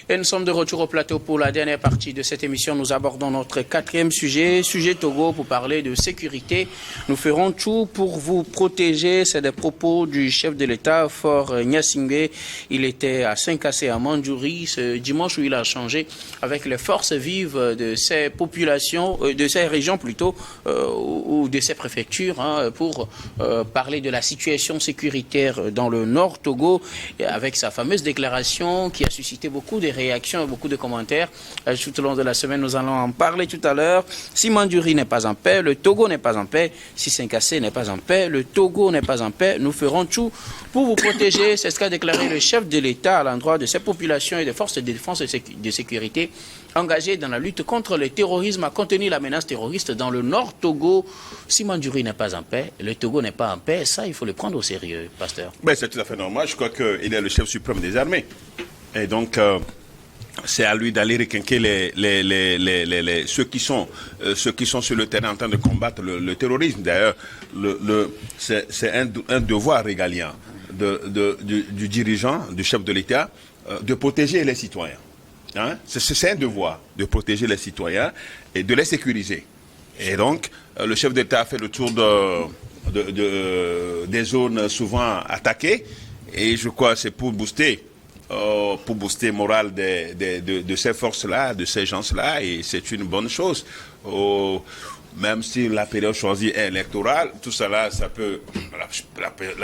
Et nous sommes de retour au plateau pour la dernière partie de cette émission. Nous abordons notre quatrième sujet Togo, pour parler de sécurité. Nous ferons tout pour vous protéger. C'est des propos du chef de l'État, Faure Gnassingbé. Il était à Saint-Cassé, à Mandjouri, ce dimanche où il a changé avec les forces vives de ces populations, de ces régions plutôt, ou de ces préfectures, pour parler de la situation sécuritaire dans le Nord Togo, avec sa fameuse déclaration qui a suscité beaucoup de réactions et beaucoup de commentaires. Tout au long de la semaine, nous allons en parler tout à l'heure. Si Mandjouri n'est pas en paix, le Togo n'est pas en paix. Si Saint-Cassé n'est pas en paix, le Togo n'est pas en paix. Nous ferons tout pour vous protéger. C'est ce qu'a déclaré le chef de l'État à l'endroit de ces populations et des forces de défense et de sécurité engagées dans la lutte contre le terrorisme, à contenir la menace terroriste dans le Nord Togo. Si Mandjouri n'est pas en paix, le Togo n'est pas en paix. Ça, il faut le prendre au sérieux, pasteur. Ben, c'est tout à fait normal. Je crois qu'il est le chef suprême des armées. Et donc, c'est à lui d'aller requinquer ceux qui sont sur le terrain en train de combattre le terrorisme. D'ailleurs, c'est un devoir régalien du dirigeant, du chef de l'État, de protéger les citoyens. Hein? C'est un devoir de protéger les citoyens et de les sécuriser. Et donc, le chef d'État a fait le tour des zones souvent attaquées. Et je crois que c'est pour booster le moral de ces forces-là, de ces gens-là, et c'est une bonne chose. Même si la période choisie est électorale, tout cela, ça peut...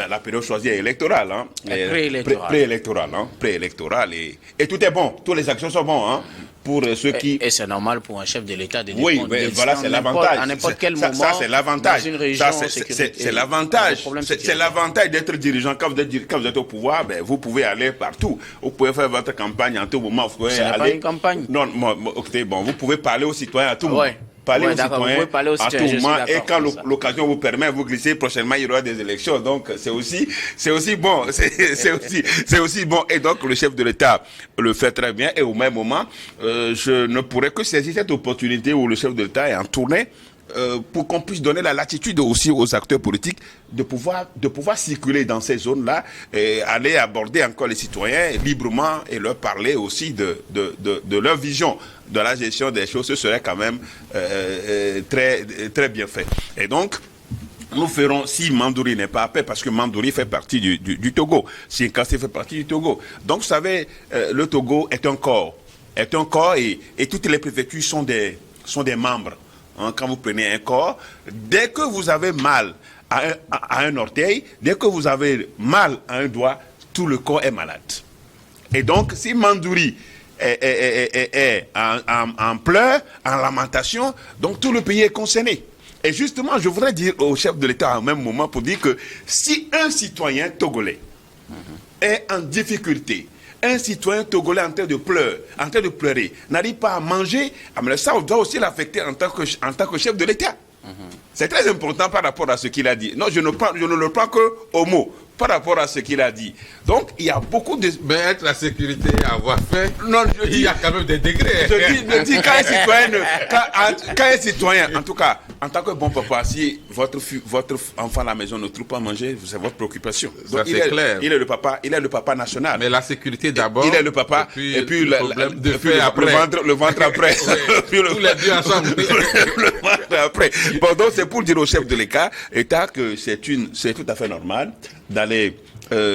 La période choisie est électorale. Hein, préélectorale. Préélectorale. Et tout est bon. Toutes les actions sont bonnes. Hein, pour ceux qui... Et c'est normal pour un chef de l'État de oui, mais voilà, c'est l'avantage. À n'importe quel moment, ça, c'est l'avantage. Dans une région, c'est l'avantage. C'est l'avantage d'être dirigeant. Quand vous êtes au pouvoir, ben, vous pouvez aller partout. Vous pouvez faire votre campagne en tout moment. Vous pouvez aller... pas une campagne. Non, ok, bon, vous pouvez parler aux citoyens à tout moment. Parler aux citoyens à tout moment, et quand l'occasion vous permet, vous glissez, prochainement il y aura des élections, donc c'est aussi bon, c'est aussi bon, et donc le chef de l'État le fait très bien, et au même moment, je ne pourrais que saisir cette opportunité où le chef de l'État est en tournée, pour qu'on puisse donner la latitude aussi aux acteurs politiques de pouvoir circuler dans ces zones-là et aller aborder encore les citoyens librement et leur parler aussi de leur vision de la gestion des choses. Ce serait quand même très, très bien fait. Et donc, nous ferons, si Mandjouri n'est pas à paix, parce que Mandjouri fait partie du Togo, si Saint-Cassé fait partie du Togo. Donc, vous savez, le Togo est un corps, et toutes les préfectures sont des membres. Quand vous prenez un corps, dès que vous avez mal à un orteil, dès que vous avez mal à un doigt, tout le corps est malade. Et donc, si Mandjouri est en pleurs, en lamentation, donc tout le pays est concerné. Et justement, je voudrais dire au chef de l'État au même moment pour dire que si un citoyen togolais est en difficulté, un citoyen togolais en train de pleurer, n'arrive pas à manger, ça doit aussi l'affecter en tant que chef de l'État. C'est très important par rapport à ce qu'il a dit. Non, je ne le prends que au mot, par rapport à ce qu'il a dit. Donc, il y a beaucoup de... Mais être la sécurité, avoir fait, non, il y a quand même des degrés. Je dis quand un citoyen, en tout cas, en tant que bon papa, si votre enfant à la maison ne trouve pas à manger, c'est votre préoccupation. Donc, ça, c'est clair. Il est le papa national. Mais la sécurité d'abord. Il est le papa, et puis le ventre après. Tous les deux ensemble. Le ventre après. Bon, donc c'est pour dire au chef de l'État que c'est tout à fait normal d'aller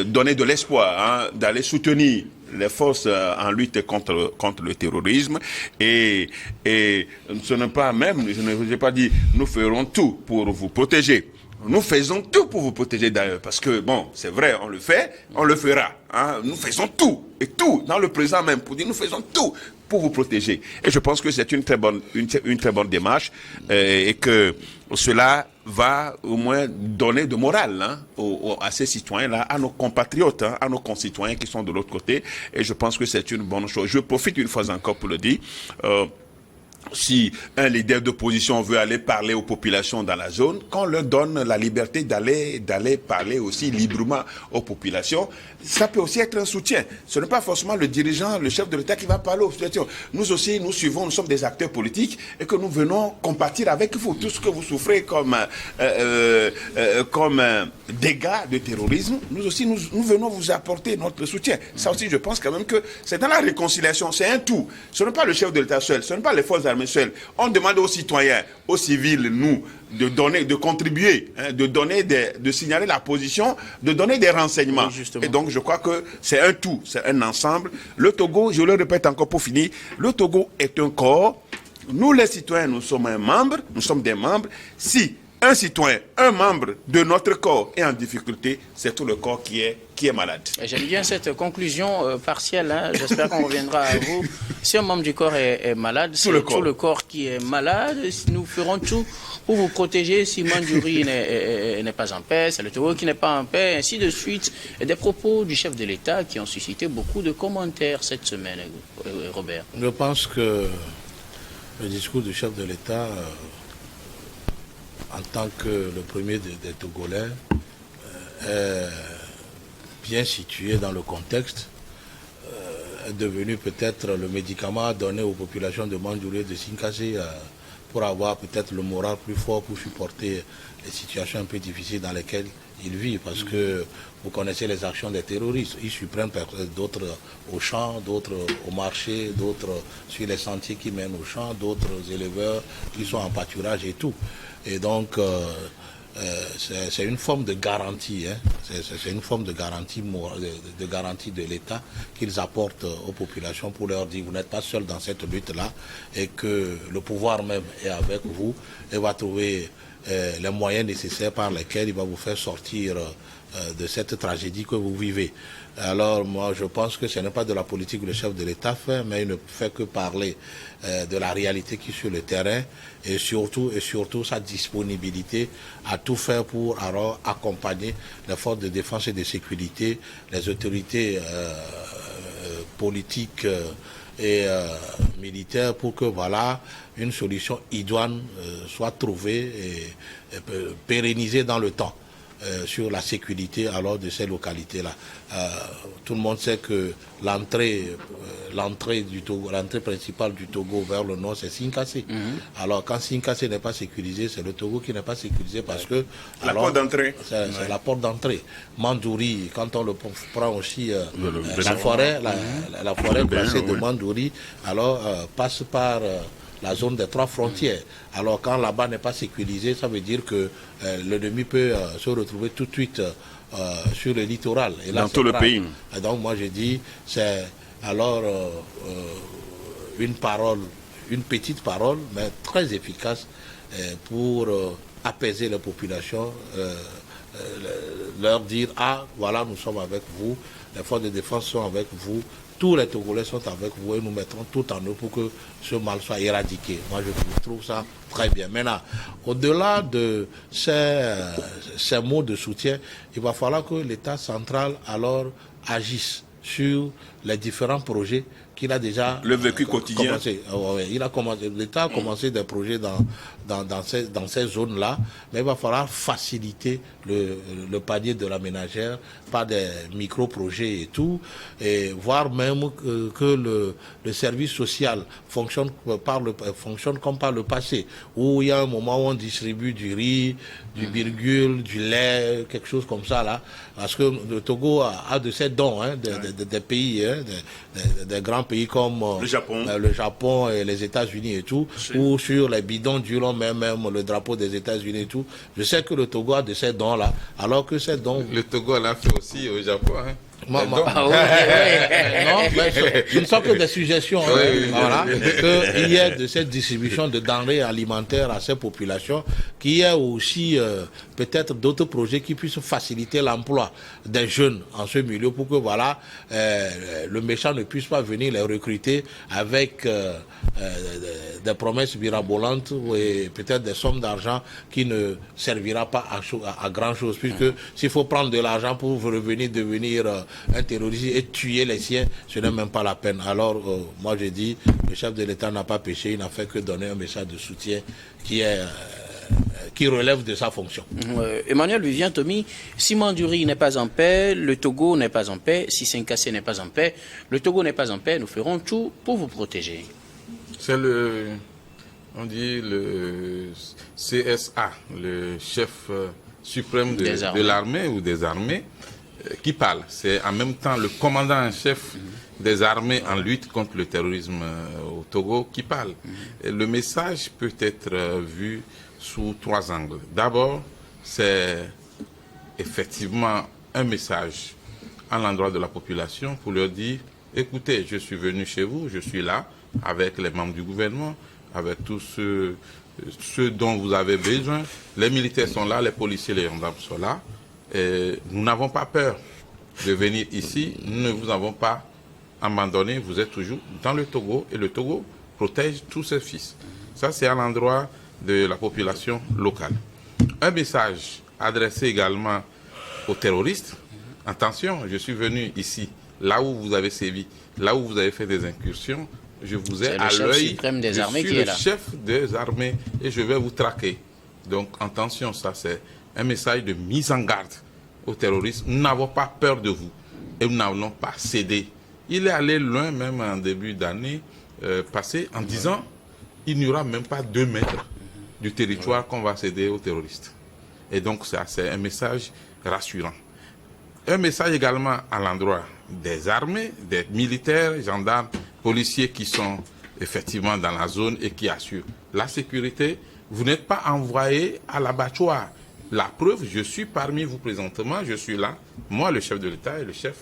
donner de l'espoir, d'aller soutenir les forces en lutte contre le terrorisme, et ce n'est pas même, je n'ai pas dit nous ferons tout pour vous protéger. Nous faisons tout pour vous protéger d'ailleurs, parce que bon, c'est vrai, on le fait, on le fera. Nous faisons tout, et tout, dans le présent même, pour dire nous faisons tout pour vous protéger. Et je pense que c'est une très bonne démarche, et que cela va au moins donner de morale à ces citoyens-là, à nos compatriotes, à nos concitoyens qui sont de l'autre côté. Et je pense que c'est une bonne chose. Je profite une fois encore pour le dire. si un leader d'opposition veut aller parler aux populations dans la zone, qu'on leur donne la liberté d'aller parler aussi librement aux populations, ça peut aussi être un soutien. Ce n'est pas forcément le dirigeant, le chef de l'État qui va parler aux populations. Nous aussi, nous suivons, nous sommes des acteurs politiques et que nous venons compatir avec vous. Tout ce que vous souffrez comme dégâts de terrorisme, nous aussi, nous venons vous apporter notre soutien. Ça aussi, je pense quand même que c'est dans la réconciliation, c'est un tout. Ce n'est pas le chef de l'État seul, ce n'est pas les forces armées seules. On demande aux citoyens, aux civils, nous, de donner, de contribuer, hein, de signaler la position, de donner des renseignements. Oui, et donc, je crois que c'est un tout, c'est un ensemble. Le Togo, je le répète encore pour finir, le Togo est un corps. Nous, les citoyens, nous sommes un membre, nous sommes des membres. Si un citoyen, un membre de notre corps est en difficulté, c'est tout le corps qui est malade. J'aime bien cette conclusion partielle, hein. J'espère qu'on reviendra à vous. Si un membre du corps est malade, c'est tout le corps qui est malade. Nous ferons tout pour vous protéger. Si Mandjouri n'est pas en paix, c'est le Togo qui n'est pas en paix, ainsi de suite. Et des propos du chef de l'État qui ont suscité beaucoup de commentaires cette semaine, Robert. Je pense que le discours du chef de l'État, en tant que le premier des Togolais, est bien situé dans le contexte, est devenu peut-être le médicament donné aux populations de Mandjouri et de Sinkasé pour avoir peut-être le moral plus fort pour supporter les situations un peu difficiles dans lesquelles ils vivent. Parce que vous connaissez les actions des terroristes. Ils surprennent d'autres au champ, d'autres au marché, d'autres sur les sentiers qui mènent au champ, d'autres éleveurs qui sont en pâturage et tout. Et donc, c'est une forme de garantie, hein. C'est une forme de garantie de l'État qu'ils apportent aux populations pour leur dire vous n'êtes pas seuls dans cette lutte-là et que le pouvoir même est avec vous et va trouver les moyens nécessaires par lesquels il va vous faire sortir de cette tragédie que vous vivez. Alors moi je pense que ce n'est pas de la politique que le chef de l'État fait, mais il ne fait que parler de la réalité qui est sur le terrain et surtout sa disponibilité à tout faire pour alors accompagner les forces de défense et de sécurité, les autorités politiques et militaires pour que voilà une solution idoine soit trouvée et pérennisée dans le temps. Sur la sécurité alors de ces localités-là. Tout le monde sait que l'entrée principale du Togo vers le nord, c'est Sinkasé. Alors quand Sinkasé n'est pas sécurisé, c'est le Togo qui n'est pas sécurisé parce que... La porte d'entrée. C'est la porte d'entrée. Mandjouri, quand on le prend aussi, la forêt classée de Mandjouri, alors passe par... la zone des 3 frontières. Alors quand là-bas n'est pas sécurisé, ça veut dire que l'ennemi peut se retrouver tout de suite sur le littoral. Et là, dans tout le pays. Et donc moi je dis, c'est alors une petite parole, mais très efficace pour apaiser la population, leur dire, ah voilà, nous sommes avec vous, les forces de défense sont avec vous, tous les Togolais sont avec vous et nous mettrons tout en eux pour que ce mal soit éradiqué. Moi, je trouve ça très bien. Maintenant, au-delà de ces mots de soutien, il va falloir que l'État central alors agisse sur les différents projets qu'il a déjà le vécu quotidien. Commencé. L'État a commencé des projets dans ces zones-là, mais il va falloir faciliter le panier de la ménagère par des micro-projets et tout, et voir même que le service social fonctionne comme par le passé, où il y a un moment où on distribue du riz, du virgule, du lait, quelque chose comme ça là, parce que le Togo a de ces dons, hein, des pays, hein, des grands pays comme le Japon et les États-Unis et tout, ou sur les bidons d'urine même le drapeau des États-Unis et tout. Je sais que le Togo a de ces dons-là, alors que ces dons... Le Togo l'a fait aussi au Japon, hein. Non, mais ce ne sont que des suggestions. Voilà, qu'il y ait de cette distribution de denrées alimentaires à ces populations, qu'il y ait aussi peut-être d'autres projets qui puissent faciliter l'emploi des jeunes en ce milieu pour que voilà, le méchant ne puisse pas venir les recruter avec des promesses mirabolantes et peut-être des sommes d'argent qui ne servira pas à grand chose, puisque s'il faut prendre de l'argent pour revenir devenir un terroriste et tuer les siens, ce n'est même pas la peine. Alors, moi je dis, le chef de l'État n'a pas péché, il n'a fait que donner un message de soutien qui relève de sa fonction. Emmanuel Vivien Tomi, si Manduri n'est pas en paix, le Togo n'est pas en paix, si Senkasse n'est pas en paix, le Togo n'est pas en paix, nous ferons tout pour vous protéger. C'est on dit le CSA, le chef suprême de l'armée ou des armées, qui parle. C'est en même temps le commandant en chef des armées en lutte contre le terrorisme au Togo qui parle. Et le message peut être vu sous 3 angles. D'abord, c'est effectivement un message à l'endroit de la population pour leur dire, écoutez, je suis venu chez vous, je suis là avec les membres du gouvernement, avec tous ceux dont vous avez besoin. Les militaires sont là, les policiers, les gendarmes sont là. Et nous n'avons pas peur de venir ici, nous ne vous avons pas abandonné, vous êtes toujours dans le Togo et le Togo protège tous ses fils. Ça, c'est à l'endroit de la population locale. Un message adressé également aux terroristes. Attention, je suis venu ici, là où vous avez sévi, là où vous avez fait des incursions, je vous ai à l'œil, je suis le chef des armées et je vais vous traquer. Donc attention, ça c'est un message de mise en garde aux terroristes. Nous n'avons pas peur de vous et nous n'allons pas céder. Il est allé loin même en début d'année passée en disant il n'y aura même pas 2 mètres du territoire qu'on va céder aux terroristes. Et donc ça c'est un message rassurant. Un message également à l'endroit des armées, des militaires, gendarmes, policiers qui sont effectivement dans la zone et qui assurent la sécurité. Vous n'êtes pas envoyés à l'abattoir. La preuve, je suis parmi vous présentement, je suis là, moi le chef de l'État et le chef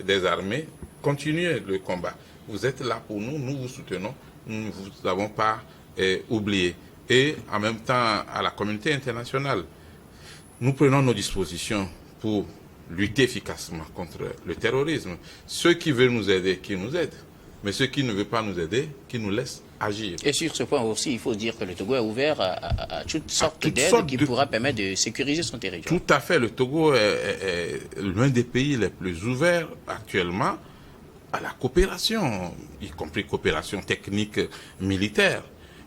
des armées, continuez le combat. Vous êtes là pour nous, nous vous soutenons, nous ne vous avons pas oublié. Et en même temps, à la communauté internationale, nous prenons nos dispositions pour lutter efficacement contre le terrorisme. Ceux qui veulent nous aider, qui nous aident. Mais ceux qui ne veulent pas nous aider, qui nous laissent agir. Et sur ce point aussi, il faut dire que le Togo est ouvert à toutes sortes d'aides qui pourra permettre de sécuriser son territoire. Tout à fait. Le Togo est l'un des pays les plus ouverts actuellement à la coopération, y compris coopération technique militaire.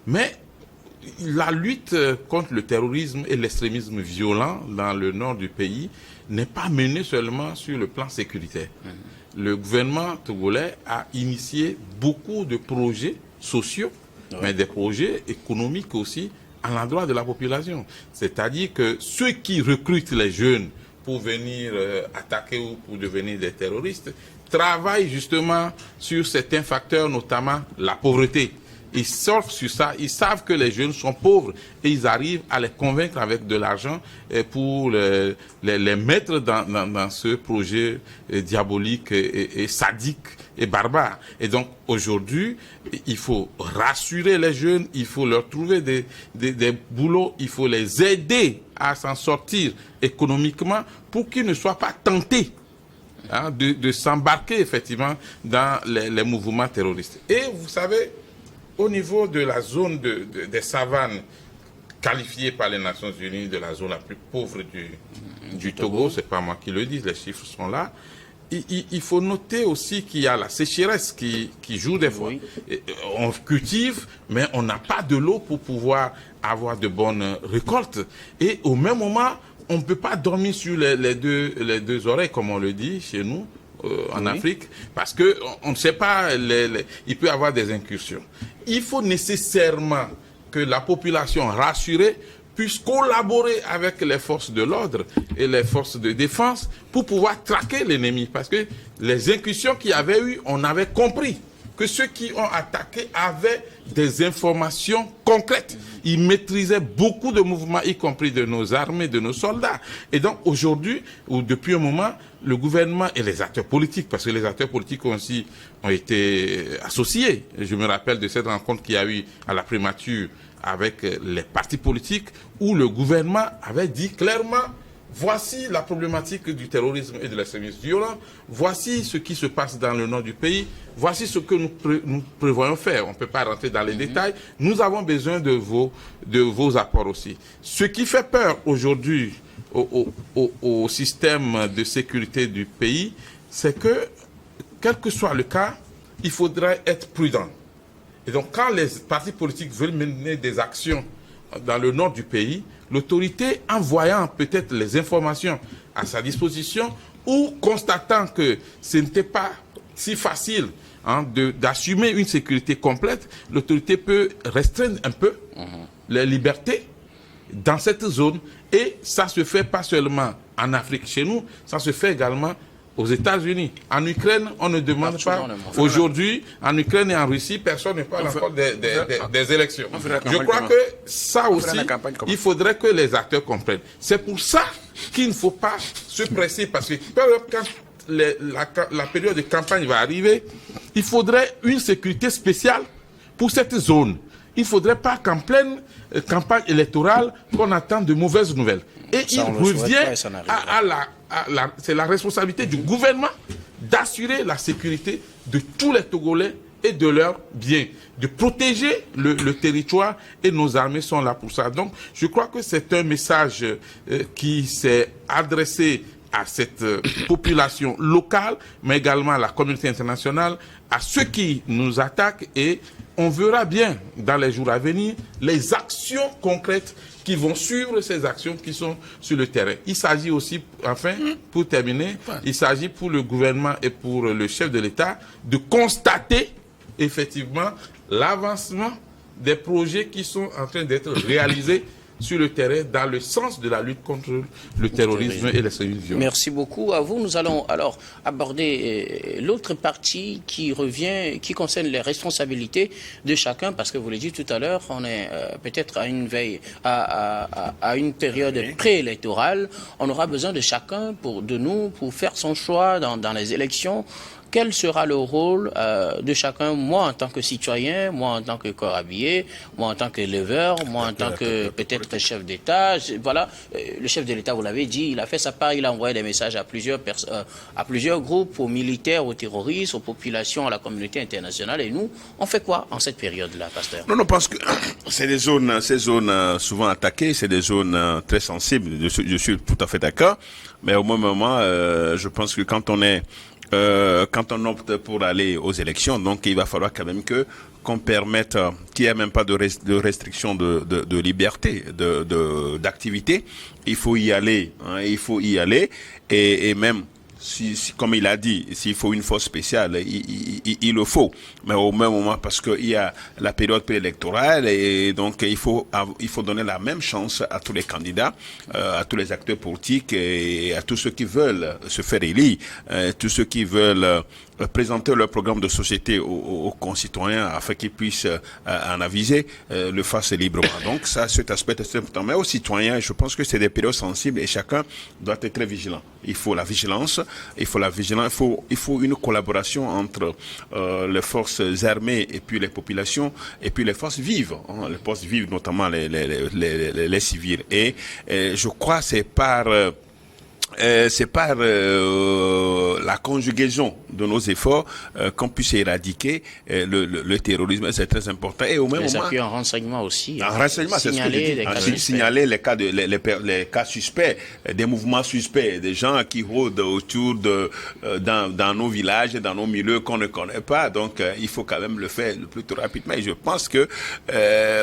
Mais la lutte contre le terrorisme et l'extrémisme violent dans le nord du pays n'est pas menée seulement sur le plan sécuritaire. Le gouvernement togolais a initié beaucoup de projets sociaux, mais des projets économiques aussi à l'endroit de la population. C'est-à-dire que ceux qui recrutent les jeunes pour venir attaquer ou pour devenir des terroristes travaillent justement sur certains facteurs, notamment la pauvreté. Ils sortent sur ça, ils savent que les jeunes sont pauvres et ils arrivent à les convaincre avec de l'argent pour les mettre dans ce projet diabolique et sadique et barbare. Et donc aujourd'hui, il faut rassurer les jeunes, il faut leur trouver des boulots, il faut les aider à s'en sortir économiquement pour qu'ils ne soient pas tentés de s'embarquer effectivement dans les mouvements terroristes. Et vous savez, au niveau de la zone des savanes qualifiée par les Nations Unies de la zone la plus pauvre du Togo, c'est pas moi qui le dis, les chiffres sont là, il faut noter aussi qu'il y a la sécheresse qui joue des fois. On cultive, mais on n'a pas de l'eau pour pouvoir avoir de bonnes récoltes. Et au même moment, on ne peut pas dormir sur les deux oreilles, comme on le dit chez nous. En Afrique, parce que on ne sait pas, il peut y avoir des incursions. Il faut nécessairement que la population rassurée puisse collaborer avec les forces de l'ordre et les forces de défense pour pouvoir traquer l'ennemi. Parce que les incursions qu'il y avait eu, on avait compris que ceux qui ont attaqué avaient des informations concrètes. Ils maîtrisaient beaucoup de mouvements, y compris de nos armées, de nos soldats. Et donc aujourd'hui, ou depuis un moment, le gouvernement et les acteurs politiques, parce que les acteurs politiques aussi ont été associés. Je me rappelle de cette rencontre qu'il y a eu à la primature avec les partis politiques, où le gouvernement avait dit clairement: voici la problématique du terrorisme et de l'extrémisme violent, voici ce qui se passe dans le nord du pays, voici ce que nous prévoyons faire. On ne peut pas rentrer dans les détails, nous avons besoin de vos apports aussi. Ce qui fait peur aujourd'hui au système de sécurité du pays, c'est que, quel que soit le cas, il faudrait être prudent. Et donc, quand les partis politiques veulent mener des actions dans le nord du pays, l'autorité, en voyant peut-être les informations à sa disposition ou constatant que ce n'était pas si facile d'assumer une sécurité complète, l'autorité peut restreindre un peu les libertés dans cette zone. Et ça se fait pas seulement en Afrique chez nous, ça se fait également aux États-Unis. En Ukraine, on ne demande pas. Aujourd'hui, en Ukraine et en Russie, personne ne parle encore des élections. Je crois que ça aussi, il faudrait que les acteurs comprennent. C'est pour ça qu'il ne faut pas se presser, parce que quand la période de campagne va arriver, il faudrait une sécurité spéciale pour cette zone. Il ne faudrait pas qu'en pleine campagne électorale, qu'on attende de mauvaises nouvelles. Et il revient c'est la responsabilité du gouvernement d'assurer la sécurité de tous les Togolais et de leurs biens, de protéger le territoire, et nos armées sont là pour ça. Donc, je crois que c'est un message qui s'est adressé à cette population locale, mais également à la communauté internationale, à ceux qui nous attaquent, et on verra bien dans les jours à venir les actions concrètes qui vont suivre ces actions qui sont sur le terrain. Il s'agit aussi, enfin, pour terminer, il s'agit pour le gouvernement et pour le chef de l'État de constater effectivement l'avancement des projets qui sont en train d'être réalisés sur le terrain dans le sens de la lutte contre le terrorisme et les cellules violentes. Merci beaucoup à vous. Nous allons alors aborder l'autre partie qui revient, qui concerne les responsabilités de chacun, parce que vous l'avez dit tout à l'heure, on est peut-être à une veille, à une période préélectorale. On aura besoin de chacun de nous pour faire son choix dans les élections. Quel sera le rôle de chacun, moi en tant que citoyen, moi en tant que corps habillé, moi en tant qu'éleveur, moi en tant que peut-être chef d'État. Voilà, le chef de l'État, vous l'avez dit, il a fait sa part, il a envoyé des messages à plusieurs groupes, aux militaires, aux terroristes, aux populations, à la communauté internationale. Et nous, on fait quoi en cette période-là, pasteur? Non, parce que c'est des zones, ces zones souvent attaquées, c'est des zones très sensibles, je suis tout à fait d'accord. Mais au même moment, je pense que quand on opte pour aller aux élections, donc il va falloir quand même qu'on permette qu'il n'y ait même pas de restriction de liberté, d'activité. Il faut y aller, et même si, comme il a dit, s'il faut une force spéciale, il le faut. Mais au même moment, parce qu'il y a la période préélectorale, et donc il faut donner la même chance à tous les candidats, à tous les acteurs politiques et à tous ceux qui veulent se faire élire, tous ceux qui veulent présenter leur programme de société aux concitoyens afin qu'ils puissent en aviser, le fassent librement. Donc ça, cet aspect est très important. Mais aux citoyens, je pense que c'est des périodes sensibles et chacun doit être très vigilant. Il faut la vigilance, il faut une collaboration entre les forces armées et puis les populations et puis les forces vives, les forces vives, notamment les civils. Et je crois c'est par la conjugaison de nos efforts qu'on puisse éradiquer le terrorisme. C'est très important. Et au même moment, en renseignement aussi. En renseignement, c'est ce que je dis. Signaler les cas suspects, des mouvements suspects, des gens qui rôdent autour dans nos villages, dans nos milieux qu'on ne connaît pas. Donc, il faut quand même le faire le plus rapidement. Et je pense que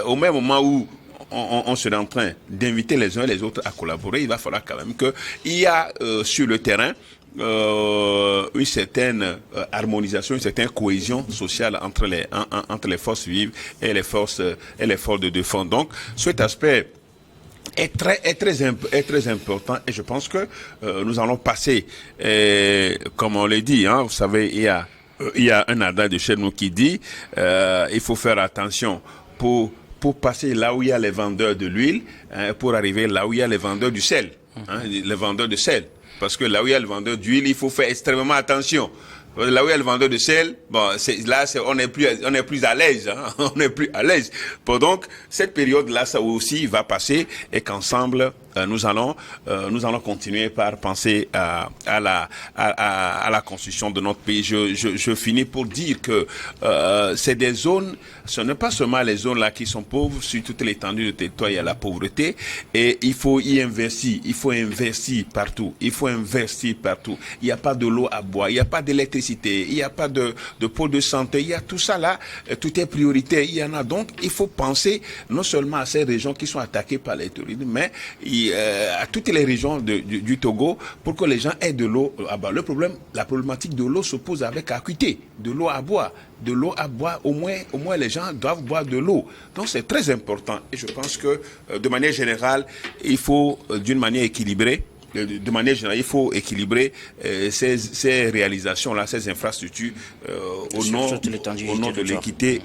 au même moment où on serait en train d'inviter les uns et les autres à collaborer, il va falloir quand même qu'il y a sur le terrain une certaine harmonisation, une certaine cohésion sociale entre les forces vives et les forces de défense. Donc cet aspect est très important, et je pense que nous allons passer, comme on l'a dit, vous savez, il y a un adage de chez nous qui dit il faut faire attention pour passer là où il y a les vendeurs de l'huile, pour arriver là où il y a les vendeurs du sel, les vendeurs de sel. Parce que là où il y a le vendeur d'huile, il faut faire extrêmement attention. Là où il y a le vendeur de sel, on est plus à l'aise, on est plus à l'aise. Donc, cette période-là, ça aussi va passer, et qu'ensemble, nous allons continuer par penser à la construction de notre pays. Je finis pour dire que c'est des zones, ce n'est pas seulement les zones là qui sont pauvres, sur toute l'étendue de territoire, il y a la pauvreté, et il faut y investir, il faut investir partout, il n'y a pas de l'eau à boire, il n'y a pas d'électricité, il n'y a pas de pôle de santé, il y a tout ça là, tout est prioritaire, il y en a. Donc il faut penser non seulement à ces régions qui sont attaquées par les terroristes, mais à toutes les régions du Togo, pour que les gens aient de l'eau à boire. La problématique de l'eau se pose avec acuité, de l'eau à boire. De l'eau à boire, au moins les gens doivent boire de l'eau. Donc c'est très important. Et je pense que de manière générale, il faut d'une manière équilibrée, il faut équilibrer ces réalisations-là, ces infrastructures au nom de l'équité.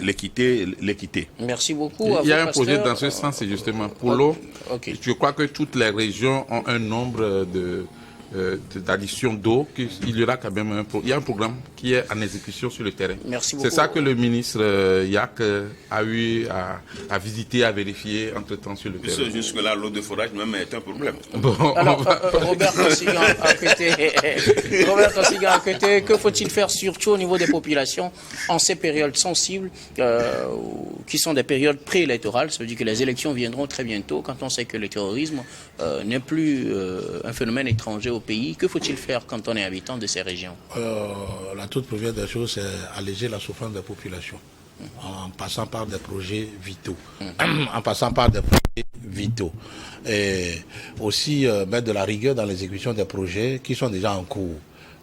Merci beaucoup. Il y a un projet dans ce sens, c'est justement pour l'eau. Okay. Je crois que toutes les régions ont un nombre d'addition d'eau, il y aura quand même il y a un programme qui est en exécution sur le terrain. Merci beaucoup. C'est ça que le ministre Yak a eu à visiter, à vérifier entre-temps sur le terrain. Jusque-là, l'eau de forage même est un problème. Bon, alors, Robert Consigan, à côté, que faut-il faire surtout au niveau des populations en ces périodes sensibles qui sont des périodes préélectorales? Ça veut dire que les élections viendront très bientôt, quand on sait que le terrorisme n'est plus un phénomène étranger au pays. Que faut-il faire quand on est habitant de ces régions? La toute première des choses, c'est alléger la souffrance des populations en passant par des projets vitaux. Et aussi mettre de la rigueur dans l'exécution des projets qui sont déjà en cours,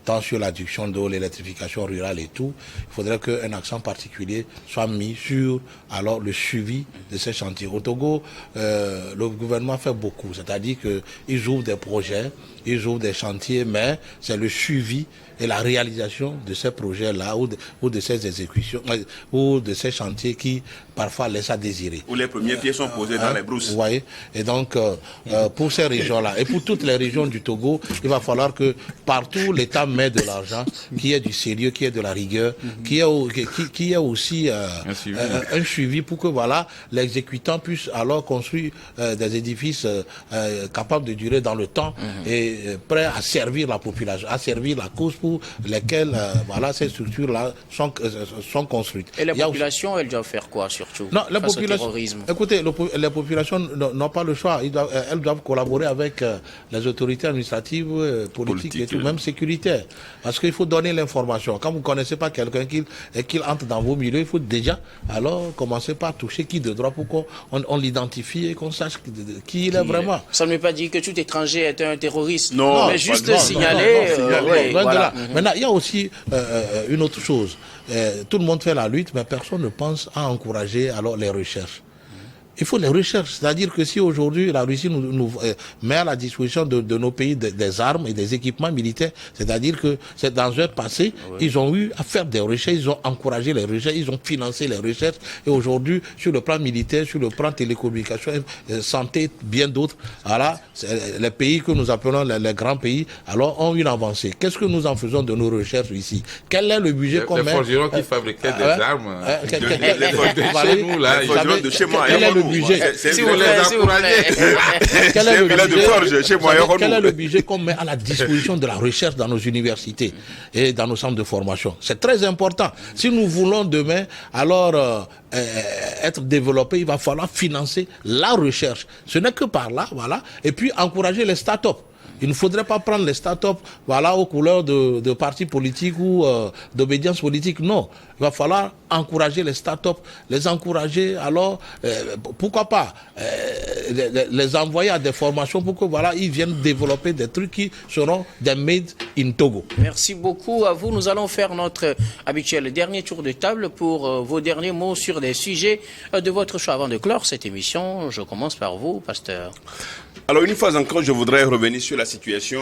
tant sur l'adduction d'eau, l'électrification rurale et tout. Il faudrait qu'un accent particulier soit mis sur alors le suivi de ces chantiers. Au Togo, le gouvernement fait beaucoup, c'est-à-dire qu'ils ouvrent des projets, ils ouvrent des chantiers, mais c'est le suivi et la réalisation de ces projets-là ou de ces exécutions ou de ces chantiers qui parfois laissent à désirer. Où les premiers pieds sont posés dans les brousses. Vous voyez. Et donc, pour ces régions-là et pour toutes les régions du Togo, il va falloir que partout l'État met de l'argent, qu'il y ait du sérieux, qu'il y ait de la rigueur, qu'il y ait aussi un suivi pour que voilà l'exécutant puisse alors construire des édifices capables de durer dans le temps et prêts à servir la population, à servir la cause pour lesquelles voilà, ces structures-là sont construites. Et les populations, elles doivent faire quoi surtout? Non, face au terrorisme. Écoutez, les populations n'ont pas le choix. Elles doivent collaborer avec les autorités administratives, politiques et tout, même sécuritaires. Parce qu'il faut donner l'information. Quand vous ne connaissez pas quelqu'un qu'il entre dans vos milieux, il faut déjà alors commencer par toucher qui de droit pour qu'on l'identifie et qu'on sache qui il est vraiment. Ça ne veut pas dire que tout étranger est un terroriste. Non, mais juste signaler. Voilà. Maintenant, il y a aussi une autre chose. Tout le monde fait la lutte, mais personne ne pense à encourager alors les recherches. Il faut les recherches, c'est-à-dire que si aujourd'hui la Russie nous met à la disposition de nos pays des armes et des équipements militaires, c'est-à-dire que c'est dans un passé, ils ont eu à faire des recherches, ils ont encouragé les recherches, ils ont financé les recherches, et aujourd'hui, sur le plan militaire, sur le plan télécommunication, santé, bien d'autres, voilà, les pays que nous appelons les grands pays, alors ont une avancée. Qu'est-ce que nous en faisons de nos recherches ici? Quel est le budget qu'on met? Les forgerons qui fabriquaient des armes, les forgerons de chez moi, si vous les encouragez. Quel est le budget qu'on met à la disposition de la recherche dans nos universités et dans nos centres de formation? C'est très important. Si nous voulons demain alors être développés, il va falloir financer la recherche. Ce n'est que par là, voilà, et puis encourager les start-up. Il ne faudrait pas prendre les start-up voilà, aux couleurs de partis politiques ou d'obédience politique. Non, il va falloir encourager les start-up, les encourager. Alors, pourquoi pas les envoyer à des formations pour que voilà, ils viennent développer des trucs qui seront des made in Togo. Merci beaucoup à vous. Nous allons faire notre habituel dernier tour de table pour vos derniers mots sur des sujets de votre choix. Avant de clore cette émission, je commence par vous, pasteur. Alors, une fois encore, je voudrais revenir sur la situation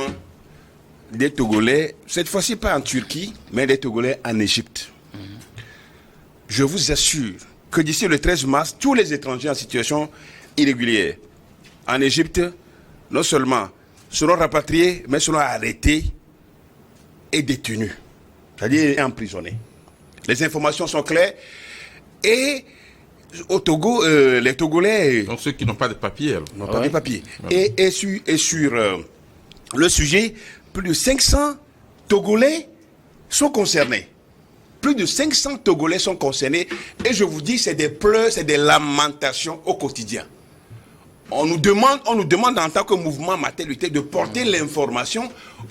des Togolais, cette fois-ci pas en Turquie, mais des Togolais en Égypte. Je vous assure que d'ici le 13 mars, tous les étrangers en situation irrégulière en Égypte, non seulement seront rapatriés, mais seront arrêtés et détenus, c'est-à-dire emprisonnés. Les informations sont claires et au Togo, les Togolais... Donc ceux qui n'ont pas de papiers. N'ont pas de papiers. Et sur le sujet, plus de 500 Togolais sont concernés. Plus de 500 Togolais sont concernés. Et je vous dis, c'est des pleurs, c'est des lamentations au quotidien. On nous demande en tant que mouvement Maternité de porter l'information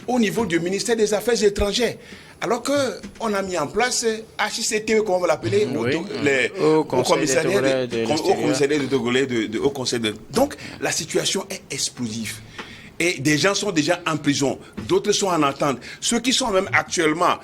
au niveau du ministère des Affaires étrangères. Alors qu'on a mis en place HCT, comment on va l'appeler, au commissariat de Togolais, au conseil de... Donc, la situation est explosive. Et des gens sont déjà en prison, d'autres sont en attente. Ceux qui sont même actuellement,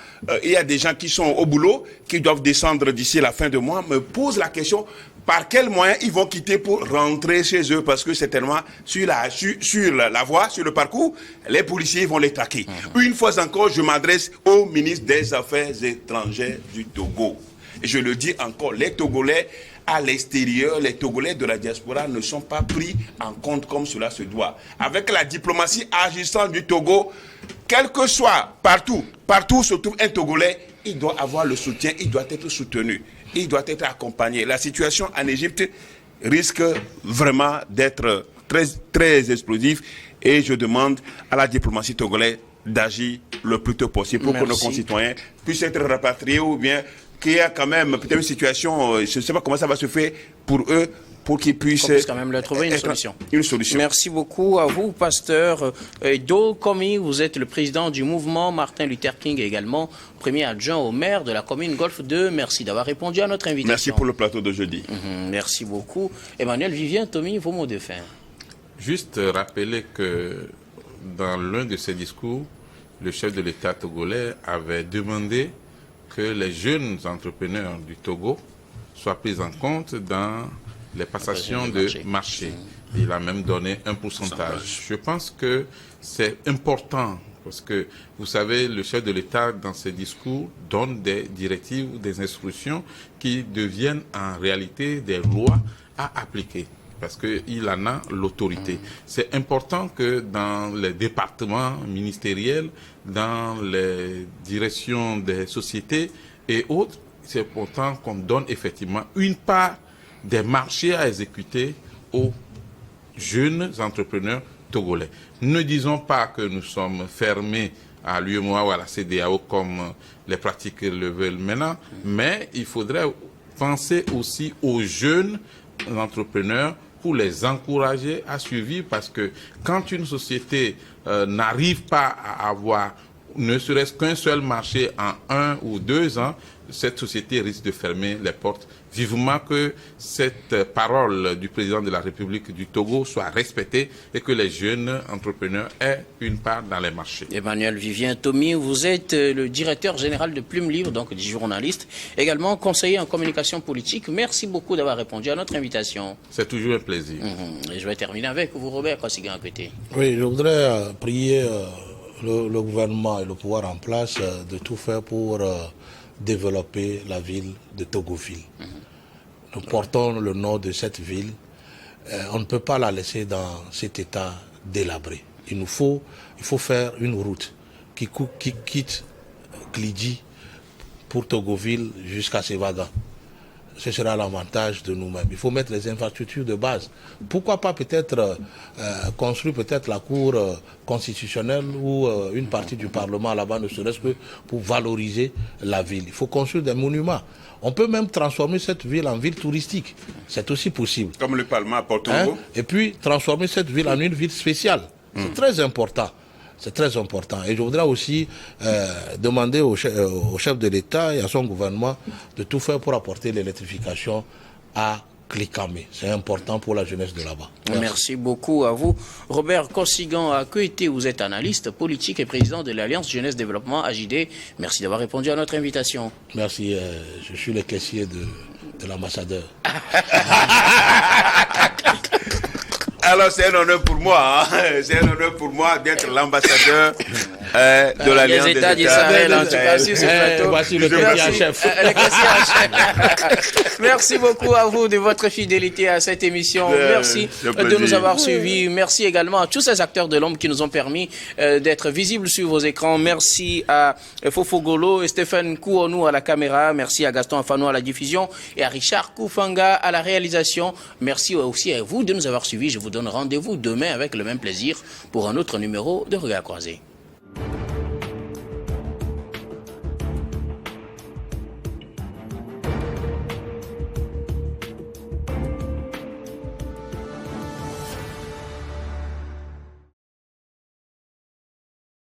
il y a des gens qui sont au boulot, qui doivent descendre d'ici la fin de mois, me posent la question, par quels moyens ils vont quitter pour rentrer chez eux, parce que certainement, sur la voie, sur le parcours, les policiers vont les traquer. Une fois encore, je m'adresse au ministre des Affaires étrangères du Togo. Et je le dis encore, les Togolais à l'extérieur, les Togolais de la diaspora ne sont pas pris en compte comme cela se doit. Avec la diplomatie agissante du Togo, quel que soit, partout où se trouve un Togolais, il doit avoir le soutien, il doit être soutenu, il doit être accompagné. La situation en Égypte risque vraiment d'être très, très explosive et je demande à la diplomatie togolaise d'agir le plus tôt possible pour que nos concitoyens puissent être rapatriés ou bien qu'il y a quand même peut-être une situation, je ne sais pas comment ça va se faire pour eux, pour qu'ils puissent quand même leur trouver une solution. Merci beaucoup à vous, pasteur Do Komi. Vous êtes le président du mouvement Martin Luther King et également premier adjoint au maire de la commune Golfe 2. Merci d'avoir répondu à notre invitation. Merci pour le plateau de jeudi. Merci beaucoup. Emmanuel Vivien, Tommy, vos mots de fin. Juste rappeler que dans l'un de ses discours, le chef de l'État togolais avait demandé que les jeunes entrepreneurs du Togo soient pris en compte dans les passations de marché. Il a même donné un pourcentage. Je pense que c'est important parce que, vous savez, le chef de l'État, dans ses discours, donne des directives, des instructions qui deviennent en réalité des lois à appliquer parce qu'il en a l'autorité. C'est important que dans les départements ministériels, dans les directions des sociétés et autres, c'est important qu'on donne effectivement une part des marchés à exécuter aux jeunes entrepreneurs togolais. Ne disons pas que nous sommes fermés à l'UEMOA ou à la CEDEAO comme les pratiques le veulent maintenant, mais il faudrait penser aussi aux jeunes entrepreneurs pour les encourager à suivre, parce que quand une société n'arrive pas à avoir ne serait-ce qu'un seul marché en 1 ou 2 ans, cette société risque de fermer les portes. Vivement que cette parole du président de la République du Togo soit respectée et que les jeunes entrepreneurs aient une part dans les marchés. Emmanuel Vivien Tommy, vous êtes le directeur général de Plume Libre, donc du journaliste, également conseiller en communication politique. Merci beaucoup d'avoir répondu à notre invitation. C'est toujours un plaisir. Et je vais terminer avec vous, Robert Kosigan-Akwete. Oui, je voudrais prier le gouvernement et le pouvoir en place de tout faire pour développer la ville de Togoville. Nous portons le nom de cette ville. On ne peut pas la laisser dans cet état délabré. Il faut faire une route qui quitte Klidji pour Togoville jusqu'à Sevaga. Ce sera l'avantage de nous-mêmes. Il faut mettre les infrastructures de base. Pourquoi pas peut-être construire peut-être la cour constitutionnelle ou une partie du Parlement là-bas, ne serait-ce que pour valoriser la ville. Il faut construire des monuments. On peut même transformer cette ville en ville touristique. C'est aussi possible. Comme le Parlement à Porto-Novo. Et puis transformer cette ville en une ville spéciale. C'est très important. C'est très important. Et je voudrais aussi demander au chef de l'État et à son gouvernement de tout faire pour apporter l'électrification à Klikame. C'est important pour la jeunesse de là-bas. Merci beaucoup à vous. Robert Kosigan-Akwete, vous êtes analyste politique et président de l'Alliance Jeunesse Développement AJD. Merci d'avoir répondu à notre invitation. Merci. Je suis le caissier de l'ambassadeur. Alors c'est un honneur pour moi, c'est un honneur pour moi d'être l'ambassadeur de l'Alliance des États d'Israël, en tout cas, sur ce plateau. Voici le Messie en chef. Merci beaucoup à vous de votre fidélité à cette émission. Merci de nous avoir suivis. Merci également à tous ces acteurs de l'ombre qui nous ont permis d'être visibles sur vos écrans. Merci à Fofo Golo et Stéphane Kouonou à la caméra. Merci à Gaston Afano à la diffusion et à Richard Koufanga à la réalisation. Merci aussi à vous de nous avoir suivis. Je vous donne rendez-vous demain avec le même plaisir pour un autre numéro de Regard Croisé.